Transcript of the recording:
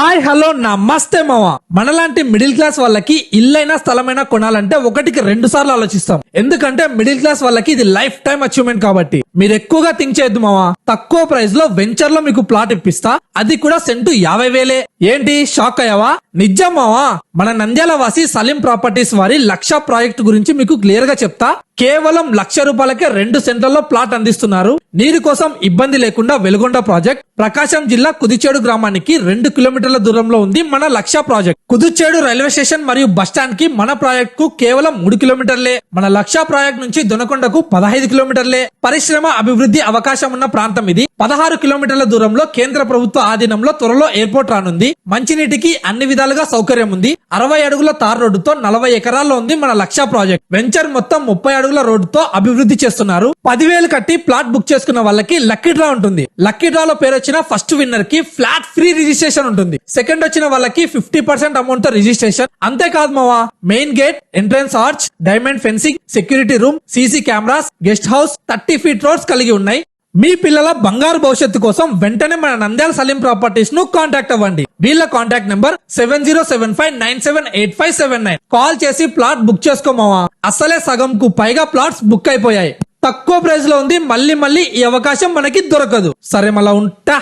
Hi hello నమస్తే మామ. మనలాంటి మిడిల్ క్లాస్ వాళ్ళకి ఇల్లైనా స్థలమైనా కొనాలంటే ఒకటికి 2 సార్లు ఆలోచిస్తాం. ఎందుకంటే మిడిల్ క్లాస్ వాళ్ళకి ఇది లైఫ్ టైం అచీవ్మెంట్ కాబట్టి. మీరు ఎక్కువగా థింక్ చేయొద్దు మామ. తక్కువ ప్రైస్ లో వెంచర్ లో మీకు ప్లాట్ ఇప్పిస్తా, అది కూడా సెంటు 50,000. ఏంటి షాక్ అయ్యావా? నిజం మావా. మన నంద్యాల వాసి సలీం ప్రాపర్టీస్ వారి 1,00,000 ప్రాజెక్ట్ గురించి మీకు క్లియర్ గా చెప్తా. కేవలం 1,00,000 రూపాయలకే 2 సెంట్లలో ప్లాట్ అందిస్తున్నారు. నీరు కోసం ఇబ్బంది లేకుండా వెలుగొండ ప్రాజెక్ట్ ప్రకాశం జిల్లా కుదిచేడు గ్రామానికి 2 కిలోమీటర్ల దూరంలో ఉంది మన 1,00,000 ప్రాజెక్ట్. కుదిచేడు రైల్వే స్టేషన్ మరియు బస్టాండ్ కి మన ప్రాజెక్ట్ కు కేవలం 3 కిలోమీటర్లే. మన 1,00,000 ప్రాజెక్ట్ నుంచి దొనకొండకు 15 కిలోమీటర్లే. పరిశ్రమ అభివృద్ధి అవకాశం ఉన్న ప్రాంతం ఇది. 16 కిలోమీటర్ల దూరంలో కేంద్ర ప్రభుత్వ ఆధీనంలో త్వరలో ఎయిర్పోర్ట్ రానుంది. మంచినీటికి అన్ని విధాలుగా సౌకర్యం ఉంది. 60 అడుగుల తార్ రోడ్డుతో 40 ఎకరాల్లో ఉంది మన 1,00,000 ప్రాజెక్ట్. వెంచర్ మొత్తం 30 అడుగుల రోడ్డుతో అభివృద్ధి చేస్తున్నారు. 10,000 కట్టి ప్లాట్ బుక్ చేసుకున్న వాళ్ళకి లక్కీ డ్రా ఉంటుంది. లక్కీ డ్రాలో పేరు వచ్చిన ఫస్ట్ విన్నర్ కి ఫ్లాట్ ఫ్రీ రిజిస్ట్రేషన్ ఉంటుంది. సెకండ్ వచ్చిన వాళ్ళకి 50% అమౌంట్ తో రిజిస్ట్రేషన్. అంతేకాదు మావా, main gate, entrance arch, diamond fencing, security room, CC cameras, guest house, 30 feet roads కలిగి ఉన్నాయి. మీ పిల్లల బంగారు భవిష్యత్తు కోసం వెంటనే మన నంద్యాల సలీం ప్రాపర్టీస్ ను కాంటాక్ట్ అవ్వండి. వీళ్ళ కాంటాక్ట్ నెంబర్ 7075978579. కాల్ చేసి ప్లాట్ బుక్ చేసుకోమావా. అసలే సగం కు పైగా ప్లాట్స్ బుక్ అయిపోయాయి. తక్కువ ప్రైస్ లో ఉంది. మళ్ళీ ఈ అవకాశం మనకి దొరకదు. సరే మళ్ళా ఉంటా.